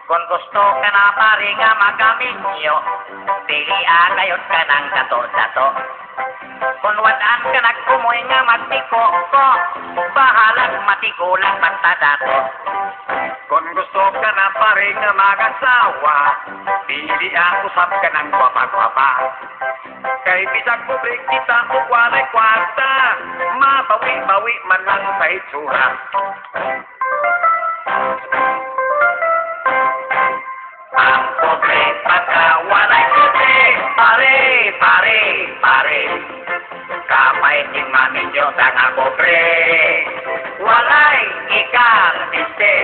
Kung gusto ka na pare nga magaminyo, pilian kayot ka ng dato-dato. Kung wadaan ka nagkumoy nga magtiko ko, bahalang matigulang basta dato. Kung gusto ka na pare nga mag-asawa, pilian usap ka ng gwapa-gwapa. Kay bisag publik kita o walay kwarta, mabawi-bawi man lang sa itsura. Ang pobre pagka walay kasi, pare. Kapay ting maminyo sa nga pobre, walay ikardiste.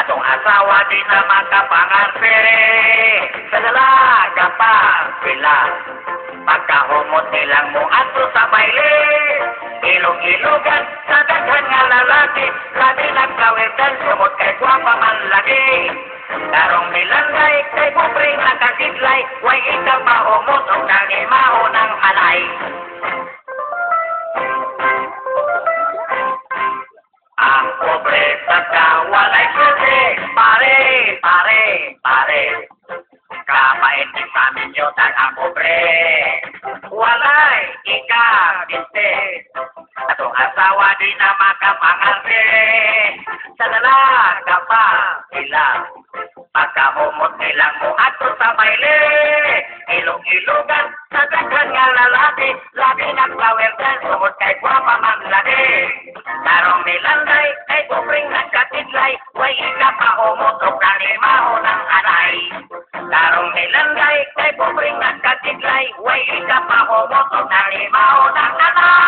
Atong asawa di na makapangarte, sa dalaga pa sila. Pagkahumot nilang mo ato sa baile, ilog-ilogan sa daghan nga lalaki, labi nagkawirdan sumot kay gwapa man lagi. Karong milanday kay pobre nakasidlay, way ikaw mahumot o nangimaho ng halay. Ang pobre pagka walay kasi, pare. Kapait ni paminyo tag ang pobre, walay ikabinte. Atong asawa di na makapangarte, sa dalaga pa sila. Pagkahumot nilang mo ato sa baile, ilog-ilogan sa daghan nga lalaki, labi nagpawerdan sumot kay gwapa man lagi. Karong milanday kay kupring nagkatidlay, way ikapahumot o kanimaho ng anay. Karong milanday kay kupring nagkatidlay, way ikapahumot o kanimaho ng anay.